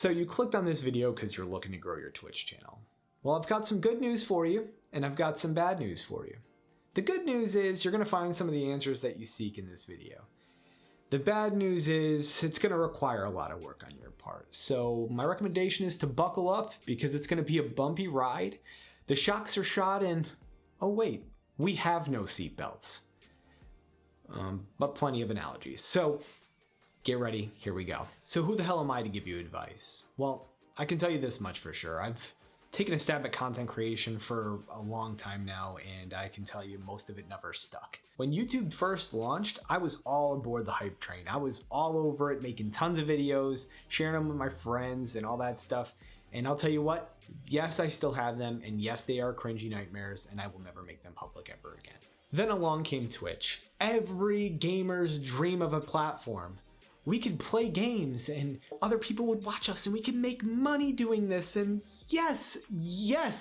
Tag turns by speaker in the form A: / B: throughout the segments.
A: So you clicked on this video because you're looking to grow your Twitch channel. Well, I've got some good news for you, and I've got some bad news for you. The good news is you're going to find some of the answers that you seek in this video. The bad news is it's going to require a lot of work on your part. So my recommendation is to buckle up because it's going to be a bumpy ride. The shocks are shot and, oh wait, we have no seatbelts. But plenty of analogies. So get ready, here we go. So who the hell am I to give you advice? Well, I can tell you this much for sure. I've taken a stab at content creation for a long time now, and I can tell you most of it never stuck. When YouTube first launched, I was all aboard the hype train. I was all over it, making tons of videos, sharing them with my friends and all that stuff. And I'll tell you what, yes, I still have them, and yes, they are cringy nightmares, and I will never make them public ever again. Then along came Twitch. Every gamer's dream of a platform. We could play games and other people would watch us and we could make money doing this, and yes,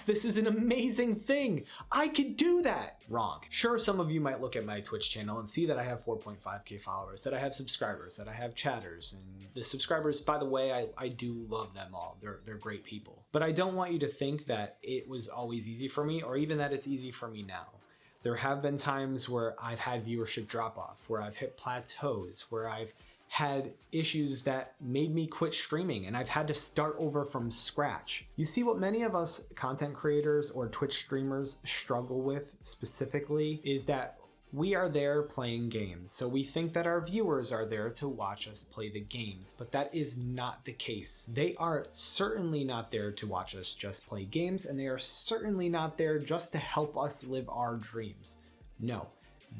A: this is an amazing thing. I could do that. Wrong. Sure, some of you might look at my Twitch channel and see that I have 4.5k followers, that I have subscribers, that I have chatters, and the subscribers, by the way, I do love them all. They're great people. But I don't want you to think that it was always easy for me, or even that it's easy for me now. There have been times where I've had viewership drop off, where I've hit plateaus, where I've had issues that made me quit streaming and I've had to start over from scratch. You see, what many of us content creators or Twitch streamers struggle with specifically is that we are there playing games. So we think that our viewers are there to watch us play the games, but that is not the case. They are certainly not there to watch us just play games, and they are certainly not there just to help us live our dreams. No.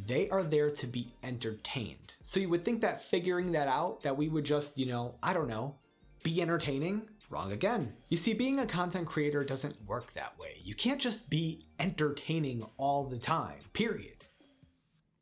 A: They are there to be entertained. So you would think that figuring that out, that we would just, I don't know, be entertaining? Wrong again. You see, being a content creator doesn't work that way. You can't just be entertaining all the time, period.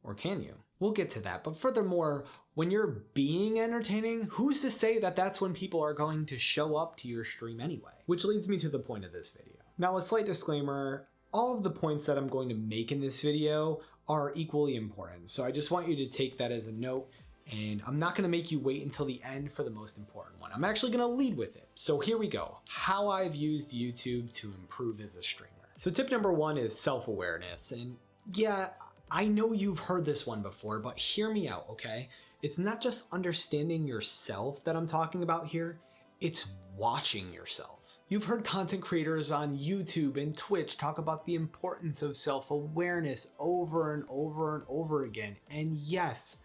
A: Or can you? We'll get to that. But furthermore, when you're being entertaining, who's to say that that's when people are going to show up to your stream anyway? Which leads me to the point of this video. Now, a slight disclaimer, all of the points that I'm going to make in this video are equally important. So I just want you to take that as a note, and I'm not gonna make you wait until the end for the most important one. I'm actually gonna lead with it. So here we go. How I've used YouTube to improve as a streamer. So tip number one is self-awareness. And yeah, I know you've heard this one before, but hear me out, okay? It's not just understanding yourself that I'm talking about here, it's watching yourself. You've heard content creators on YouTube and Twitch talk about the importance of self-awareness over and over and over again. And yes,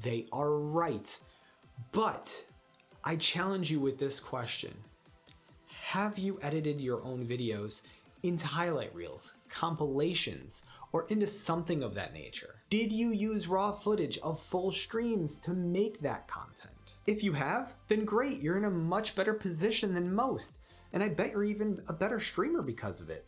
A: they are right. But I challenge you with this question. Have you edited your own videos into highlight reels, compilations, or into something of that nature? Did you use raw footage of full streams to make that content? If you have, then great, you're in a much better position than most. And I bet you're even a better streamer because of it.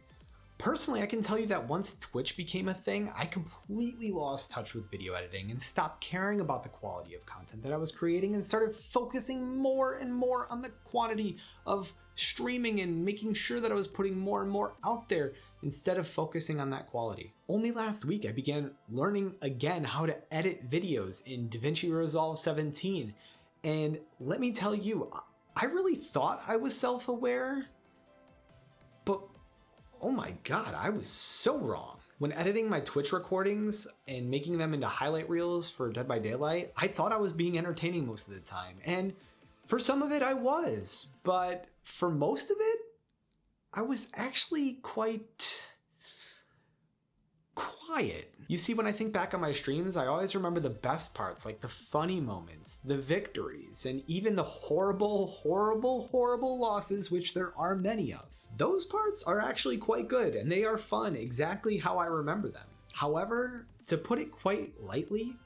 A: Personally, I can tell you that once Twitch became a thing, I completely lost touch with video editing and stopped caring about the quality of content that I was creating and started focusing more and more on the quantity of streaming and making sure that I was putting more and more out there instead of focusing on that quality. Only last week, I began learning again how to edit videos in DaVinci Resolve 17. And let me tell you, I really thought I was self-aware, but oh my God, I was so wrong. When editing my Twitch recordings and making them into highlight reels for Dead by Daylight, I thought I was being entertaining most of the time. And for some of it I was, but for most of it, I was actually quite quiet. You see, when I think back on my streams, I always remember the best parts, like the funny moments, the victories, and even the horrible losses, which there are many of. Those parts are actually quite good, and they are fun exactly how I remember them. However, to put it quite lightly,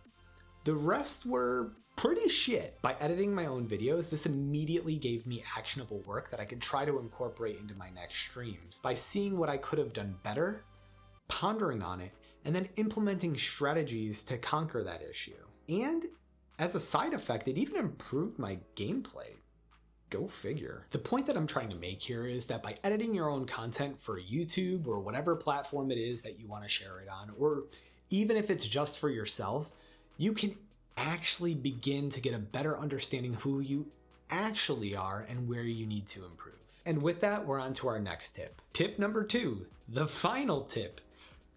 A: the rest were pretty shit. By editing my own videos, this immediately gave me actionable work that I could try to incorporate into my next streams. By seeing what I could have done better, pondering on it, and then implementing strategies to conquer that issue. And as a side effect, it even improved my gameplay. Go figure. The point that I'm trying to make here is that by editing your own content for YouTube or whatever platform it is that you want to share it on, or even if it's just for yourself, you can actually begin to get a better understanding who you actually are and where you need to improve. And with that, we're on to our next tip. Tip number 2, the final tip.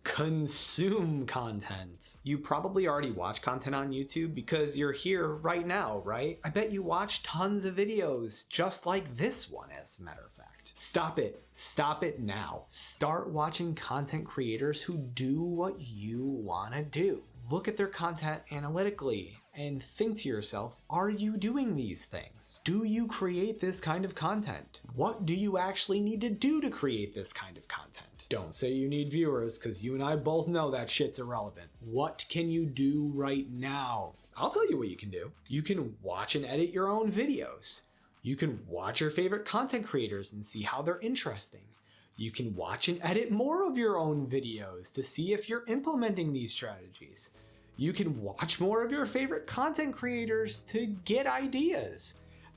A: Consume content. You probably already watch content on YouTube because you're here right now, right? I bet you watch tons of videos just like this one, as a matter of fact. Stop it. Stop it now. Start watching content creators who do what you want to do. Look at their content analytically and think to yourself, are you doing these things? Do you create this kind of content? What do you actually need to do to create this kind of content? Don't say you need viewers, because you and I both know that shit's irrelevant. What can you do right now? I'll tell you what you can do. You can watch and edit your own videos. You can watch your favorite content creators and see how they're interesting. You can watch and edit more of your own videos to see if you're implementing these strategies. You can watch more of your favorite content creators to get ideas.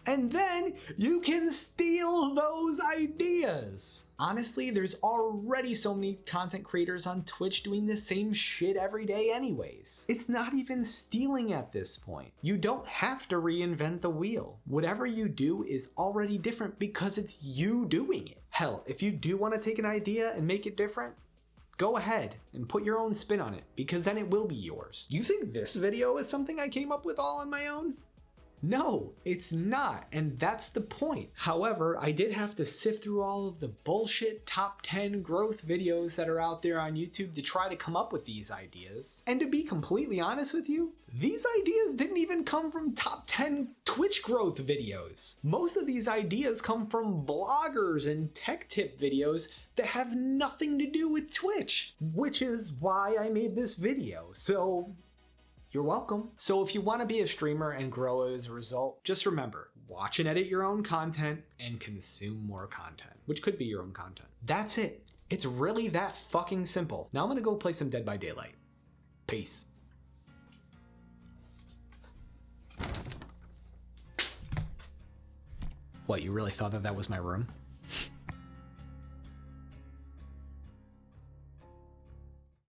A: And then you can steal those ideas. Honestly, there's already so many content creators on Twitch doing the same shit every day anyways. It's not even stealing at this point. You don't have to reinvent the wheel. Whatever you do is already different because it's you doing it. Hell, if you do want to take an idea and make it different, go ahead and put your own spin on it, because then it will be yours. You think this video is something I came up with all on my own? No, it's not, and that's the point. However, I did have to sift through all of the bullshit top 10 growth videos that are out there on YouTube to try to come up with these ideas. And to be completely honest with you, these ideas didn't even come from top 10 Twitch growth videos. Most of these ideas come from bloggers and tech tip videos that have nothing to do with Twitch, which is why I made this video. So you're welcome. So if you want to be a streamer and grow as a result, just remember, watch and edit your own content and consume more content, which could be your own content. That's it. It's really that fucking simple. Now I'm gonna go play some Dead by Daylight. Peace. What, you really thought that was my room?